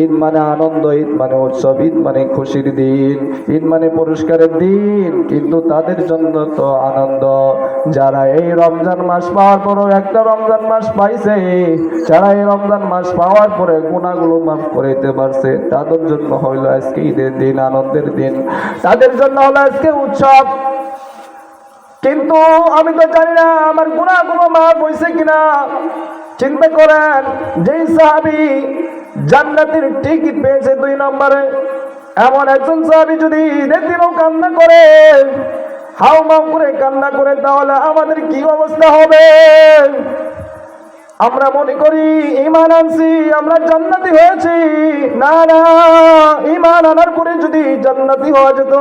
ঈদ মানে আনন্দ, ঈদ মানে উৎসব, ঈদ মানে খুশির দিন, ঈদ মানে পুরস্কারের দিন। কিন্তু তাদের জন্য তো আনন্দ যারা এই রমজান মাস পাওয়ার পরও একটা রমজান মাস পাইছে, যারা এই রমজান মাস পাওয়ার পরে গুনাহগুলো মাফ করে দিতে পারছে, তাদের জন্য হইলো আজকে ঈদের দিন, আনন্দের দিন, তাদের জন্য হলো আজকে উৎসব। কিন্তু আমি তো জানি না আমার গুনাহগুলো মাফ হয়েছে কিনা। চিন্তা করেন, যেই সাহাবী জান্নাতের টিকিট পেয়েছে 2 নম্বরে, এমন একজন সাহাবী যদি ঈদের দিনও কান্না করে, হাউমাউ করে কান্না করে, তাহলে আমাদের কি অবস্থা হবে? আমরা মনে করি ঈমান আনছি, আমরা জান্নাতি হয়েছি। না না, ঈমান আনার পরে যদি জান্নাতি হওয়া যেত,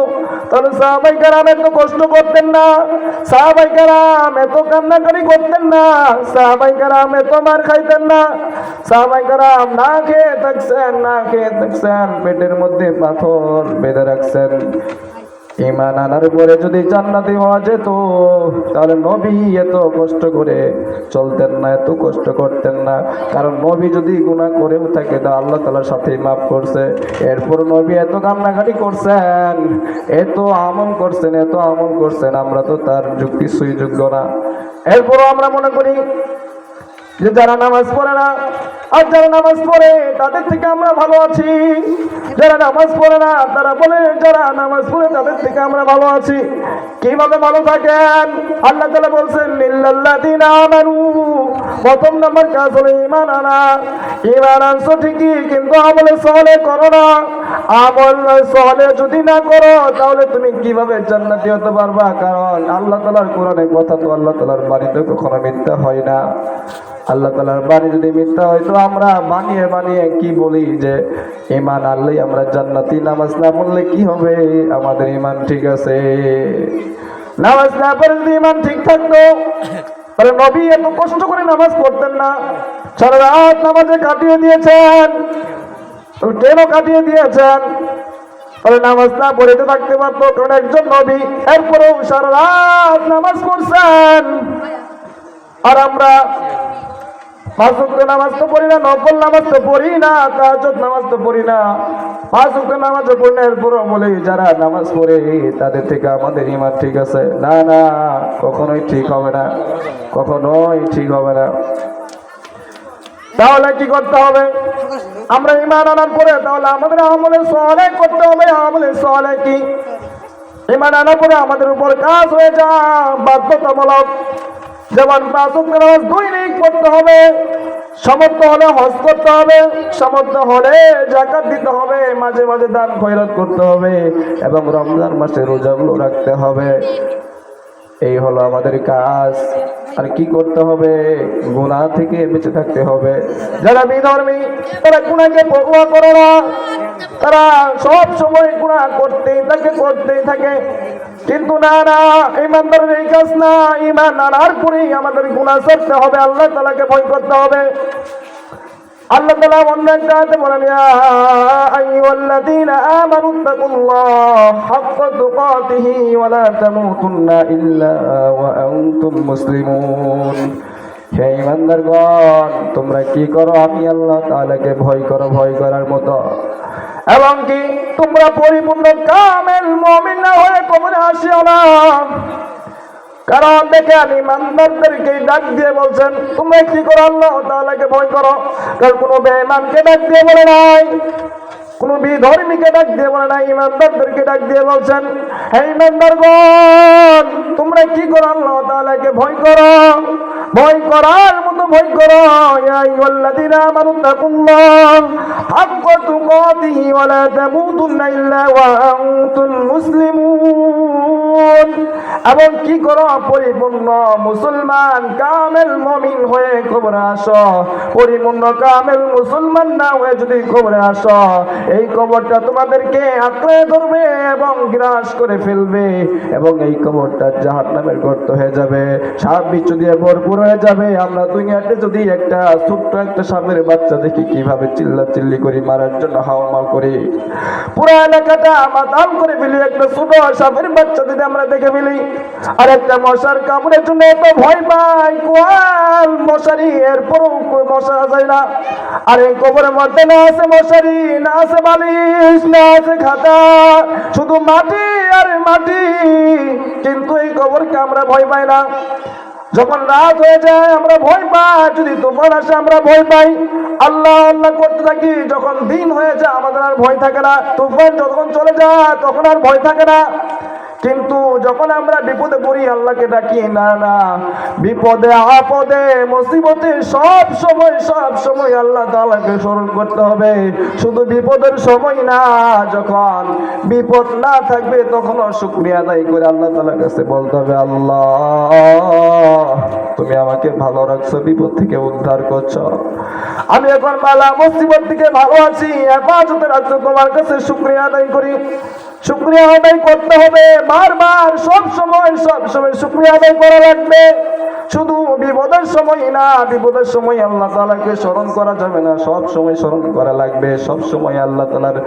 তাহলে সাহাবায়ে কেরাম এত কষ্ট করতেন না, সাহাবায়ে কেরাম এত কান্নাকারি করতেন না, সাহাবায়ে কেরাম এত মার খাইতেন না, সাহাবায়ে কেরাম না খেয়ে থাকছেন, না খেয়ে থাকছেন, পেটের মধ্যে পাথর বেঁধে রাখছেন। ঈমান আনার পরে যদি জান্নাতি হওয়া যেত, তাহলে নবী এত কষ্ট করে চলতেন না, এত কষ্ট করতেন না। কারণ নবী যদি গুনাহ করেও থাকে তা আল্লাহ তাআলার সাথে মাফ করছে। এরপর নবী এত কান্নাকাটি করছেন, এত আমল করছেন, এত আমল করছেন, আমরা তো তার কিছুই যোগ্য না। এরপরও আমরা মনে করি যে যারা নামাজ পড়ে না, আর যারা নামাজ পড়ে তাদের থেকে আমরা ভালো আছি। যারা নামাজ পড়ে না তারা বলে যারা নামাজ পড়ে তাদের থেকে আমরা ভালো আছি। কিভাবে ভালো থাকেন? আল্লাহ তাআলা বলছেন লিল্লাযিনা আমানু, প্রথম নাম্বার কাজ হলো ঈমান আনা। ঈমান আনছো ঠিকই, কিন্তু আমলে সালেহ করো না। আমল সালেহ যদি না করো, তাহলে তুমি কিভাবে জান্নাতি হতে পারবা? কারণ আল্লাহ তাআলার কোরআনের কথা তো আল্লাহ তাআলার বাণীতে কখনো মিথ্যা হয় না। আল্লাহ তাআলার বাণী যদি মিথ্যা হয়, তো আমরা বানিয়ে বানিয়ে কি বলি যে ঈমান আনলেই আমরা জান্নাতি, নামাজ না পড়লে কি হবে? আমাদের ঈমান ঠিক আছে? নামাজ না পড়লে যদি ঈমান ঠিক থাকতো, তাহলে নবী এত কষ্ট করে নামাজ পড়তেন না, সারা রাত নামাজে কাটিয়ে দিয়েছেন। কেন কাটিয়ে দিয়েছেন? তাহলে নামাজ না পড়ে থাকতে পারতো, কারণ একজন নবী এরপরেও সারা রাত নামাজ পড়ছেন। আর আমরা 5 ওয়াক্ত নামাজ তো পড়ি না, নফল নামাজ তো পড়ি না, তাহাজ্জুদ নামাজ তো পড়ি না, 5 ওয়াক্ত নামাজ পড়ি না, এরপরও বলি যারা নামাজ পড়ে তাদের থেকে আমাদের ঈমান ঠিক আছে। না না, কখনোই ঠিক হবে না, কখনোই ঠিক হবে না। তাহলে কি করতে হবে? আমরা ঈমান আনার পরে তাহলে আমাদের আমলে সালেহ করতে হবে। আমলে সালেহ কি? ঈমান আনার পরে আমাদের উপর কাজ হয়ে যায় বাধ্যতামূলক। যেমন 5 ওয়াক্ত নামাজ দৈনিক পড়তে হবে, সামর্থ্য হলে হজ করতে হবে, সামর্থ্য হলে যাকাত দিতে হবে, মাঝে মাঝে দান খয়রাত করতে হবে, এবং রমজান মাসে রোজাগুলো রাখতে হবে। এই হলো আমাদের কাজ। আর কি করতে হবে? গুনাহ থেকে বেঁচে থাকতে হবে। যারা বিধর্মী তারা গুনাহকে পরোয়া করে না, তারা সব সময় গুনাহ করতেই থাকে। কিন্তু না না, ঈমানদারের এই কাজ না। ঈমান আনার পরেই আমাদের গুনাহ ছাড়তে হবে, আল্লাহ তাআলাকে ভয় করতে হবে। আল্লাহ তাআলা অন্য একটা আয়াতে বলেন, ইয়া আইয়ুহাল্লাযীনা আমানু তাকুল্লাহ হাক্কা তুকাতিহি ওয়া লা তামুতুন্না ইল্লা ওয়া আনতুম মুসলিমুন। হে ঈমানদারগণ, তোমরা কি করো? আমি আল্লাহ তাআলাকে ভয় করো, ভয় করার মতো। এবং কি তোমরা পরিপূর্ণ কামেল মুমিন না হয়ে কবরে আসিও না। কারণ দেখেন, ঈমানদারদেরকে ডাক দিয়ে বলছেন তোমরা কি করো? আল্লাহ তাআলাকে ভয় করো। কারণ কোনো বেঈমানকে ডাক দিয়ে বলে নাই, কোন বিধর্মীকে ডাক দিয়ে বলে নাই, ঈমানদারদেরকে ডাক দিয়ে বলছেন হে ঈমানদারগণ, তোমরা কি করো? আল্লাহ তাআলাকে ভয় করো, ভয় করার মতো ভয় করো। ইয়া আইয়ুহাল্লাযীনা আমানু তাকুল্লাহ হাক্কা তুকাতিহি ওয়া লা তামুতুন্না ইল্লা ওয়া আনতুম মুসলিমুন। এবং কি করো? পরিপূর্ণ মুসলমান কামেল মুমিন হয়ে কবরে আসো। পরিপূর্ণ কামেল মুসলমান না হয়ে যদি কবরে আসো, এই কবরটা তোমাদেরকে আঁকড়ে ধরবে এবং গ্রাস করে ফেলবে, এবং এই কবরটা জাহান্নামের গর্ত হয়ে যাবে, সাপ বিচ্ছু দিয়ে ভরপুর হয়ে যাবে। আমরা দুনিয়াতে যদি একটা ছোট্ট একটা সাপের বাচ্চা দেখি কিভাবে চিল্লাচিল্লি করি, মারার জন্য হাওয়া করি, পুরো এলাকাটা মাতাল করে ফেলি। একটা ছোট সাপের বাচ্চা যদি আমরা দেখে ফেলি, আর একটা মশার কামড়ের জন্য এত ভয় পাই, কোয়াল মশারি, এরপরও মশা যায় না। আর এই কবরের মধ্যে না আছে মশারি, না আছে বালিশ, না আছে খাতা, শুধু মাটি আর মাটি। কিন্তু এই কবরকে আমরা ভয় পাই না। যখন রাত হয়ে যায় আমরা ভয় পাই, যদি তুফান আসে আমরা ভয় পাই, আল্লাহ আল্লাহ করতে থাকি। যখন দিন হয়ে যায় আমাদের আর ভয় থাকে না, তুফান যখন চলে যায় তখন আর ভয় থাকে না। কিন্তু যখন আমরা বিপদে পড়ি আল্লাহকে ডাকি, না না, বিপদে আপদে মুসিবতে সব সময় আল্লাহ তাআলাকে স্মরণ করতে হবে। শুধু বিপদের সময় না, যখন বিপদ না থাকবে তখনও শুকরিয়া আদায় করে আল্লাহ তাআলার কাছে বলতে হবে, আল্লাহ তুমি আমাকে ভালো রাখছো, বিপদ থেকে উদ্ধার করছো, আমি এখন বালা মুসিবত থেকে ভালো আছি, হেফাজতে রাখছো, তোমার কাছে শুকরিয়া আদায় করি। শুকরিয়া আদায় করতে হবে বারবার, সব সময় শুকরিয়া আদায় করা লাগবে। শুধু বিপদের সময় না, বিপদের সময় আল্লাহ তাআলাকে স্মরণ করা যাবে না, সব সময় স্মরণ করা লাগবে, সব সময় আল্লাহ তাআলার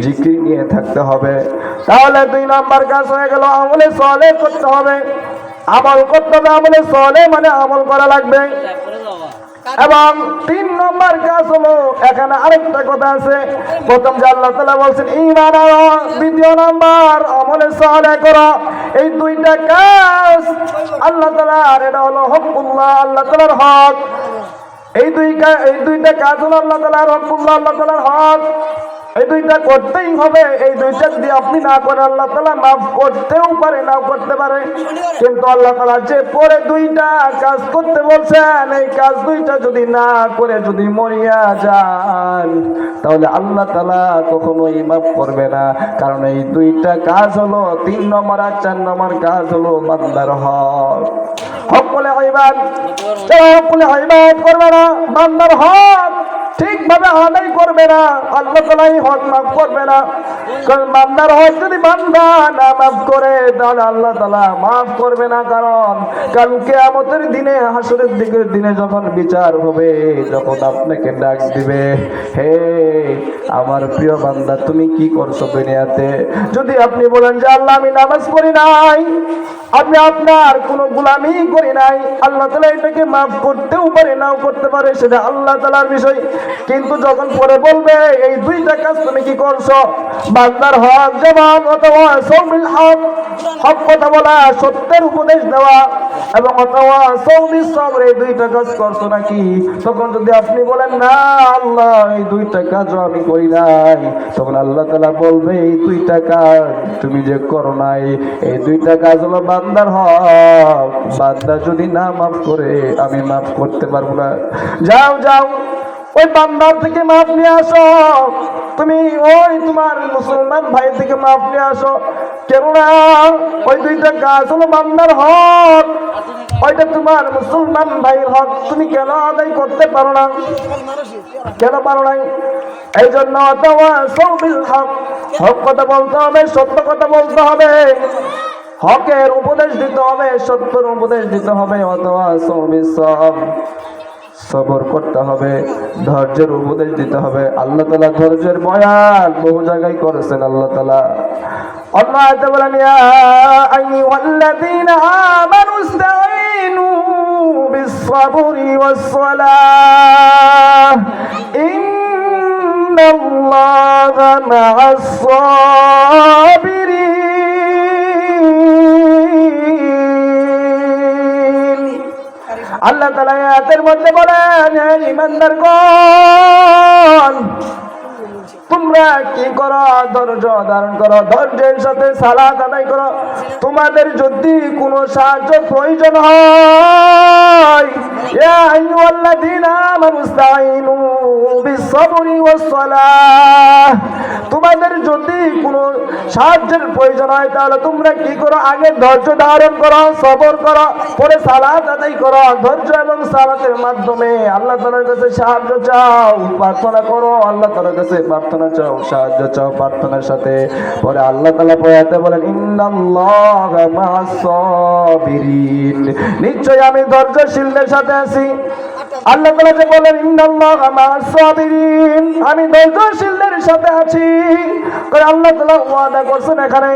জিকির নিয়ে থাকতে হবে। তাহলে 2 নাম্বার কাজ হয়ে গেল, আমলে সালেহ করতে হবে, আমল করতে হবে। আমলে সালেহ মানে আমল করা লাগবে। এবং 3 নম্বর কাজ হলো, এখানে আরেকটা কথা আছে। প্রথম যে আল্লাহ তাআলা বলছেন ঈমান আনো, দ্বিতীয় নাম্বার আমলে সালেহ করো। এই 2টা কাজ আল্লাহ তাআলার, এটা হলো হকুল্লাহ, আল্লাহ তাআলার হক। এই 2টা কাজ হলো আল্লাহ তাআলার হকুল্লাহ, আল্লাহ তাআলার হক। এই 2টা করতেই হবে। এই 2টা যদি আপনি না করেন আল্লাহ তাআলা মাফ করতেও পারে, নাও করতে পারে। কিন্তু আল্লাহ তাআলা যে পরে 2টা কাজ করতে বলছেন, এই কাজ 2টা যদি না করে যদি মরিয়া যান, তাহলে আল্লাহ তাআলা কখনোই মাফ করবে না। কারণ এই 2টা কাজ হলো 3 নম্বর আর 4 নম্বর কাজ হলো বান্দার হক। হক বলে ইবাদ, হক বলে ইবাদ করবে না, বান্দার হক ঠিকভাবে আদায় করবে না, আল্লাহ তাআলা হক মাফ করবে না। কারণ বান্দার হক যদি বান্দা না মাফ করে, তাহলে আল্লাহ তাআলা মাফ করবে না। কারণ কাল কিয়ামতের দিনে, হাসরের দিনে যখন বিচার হবে, যখন আপনাকে ডাক দিবে, হে আমার প্রিয় বান্দা তুমি কি করছো দুনিয়াতে? যদি আপনি বলেন যে আল্লাহ আমি নামাজ পড়ি নাই, আমি আপনার কোনো গোলামি করি নাই, আল্লাহ তাআলা এটাকে মাফ করতেও পারে, নাও করতে পারে, সেটা আল্লাহ তাআলার বিষয়। কিন্তু যখন পরে বলবে এই 2টা কাজ তুমি কি করছো, বান্দার হক যেমন অথবা সৌমিল হক, হক কথা বলা, সত্যের উপদেশ দেওয়া, এবং অথবা সৌমিল সবর, এই 2টা কাজ করছো নাকি? তখন যদি আপনি বলেন না আল্লাহ এই 2টা কাজও আমি করি নাই, তখন আল্লাহ তাআলা বলবে এই 2টা কাজ তুমি যে করো নাই, এই 2টা কাজ হলো বান্দার হক, বান্দা যদি না মাফ করে আমি মাফ করতে পারবো না। যাও যাও ওই বান্দার থেকে মাফ নিয়ে আসো, তুমি ওই তোমার মুসলমান ভাই থেকে মাফ নিয়ে আসো। কেননা ওই 2টা কাজ হলো বান্দার হক, ওইটা তোমার মুসলমান ভাইয়ের হক, তুমি কেন আদায় করতে পারো না? কেন পারো নাই? এই জন্য হক কথা বলতে হবে, সত্য কথা বলতে হবে, হকের উপদেশ দিতে হবে, সত্যের উপদেশ দিতে হবে, অথবা সবর করতে হবে, ধৈর্যের উপদেশ দিতে হবে। আল্লাহ তাআলা ধৈর্যের বয়ান বহু জায়গায় করেছেন। আল্লাহ তাআলা অন্য আয়াতে বলেন, ইয়া আইয়ুহাল্লাযীনা আমানু ইসতাঈনু বিস-সাবরি ওয়াস-সালাহ ইন্নাল্লাহা মা'আস-সাবিরিন। আল্লাহ তাআলা আয়াতের মধ্যে বলেন, হে ঈমানদারগণ, তোমরা কি করো? ধৈর্য ধারণ করো, ধৈর্যের সাথে সালাত আদায় করো। তোমাদের যদি কোনো সাহায্য প্রয়োজন হয়, ইয়া আইয়ুহাল্লাযীনা আমানু ইসতাঈনু বিস-সাবরি ওয়াস-সালাহ, তোমাদের যদি কোনো সাহায্যের প্রয়োজন হয় তাহলে তোমরা কি করো, আগে ধৈর্য ধারণ করো, সবর করো, পরে সালাত আদায় করো। ধৈর্য এবং সালাতের মাধ্যমে আল্লাহ তাআলার কাছে সাহায্য চাও, প্রার্থনা করো, আল্লাহ তাআলার কাছে প্রার্থনা চাও, সাহায্য চাও প্রার্থনার সাথে। পরে আল্লাহ তাআলা পড়াতে বলেন ইন্নাল্লাহা মা'আস সাবিরিন, নিশ্চয় আমি ধৈর্যশীলদের সাথে আছি। আল্লাহ তাআলা যে বলেন ইন্নাল্লাহা মা'আস সাবিরিন, আমি ধৈর্যশীলদের সাথে আছি, কারণ আল্লাহ তাআলা ওয়াদা করছেন এখানে।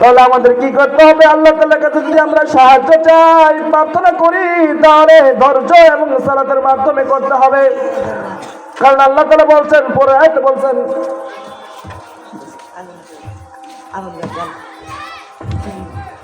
তাহলে আমাদের কি করতে হবে, আল্লাহ তাআলার কাছে যদি আমরা সাহায্য চাই, প্রার্থনা করি, তাহলে ধৈর্য এবং সালাতের মাধ্যমে করতে হবে। কারণ আল্লাহ তাআলা বলছেন, পরে আয়াতে বলছেন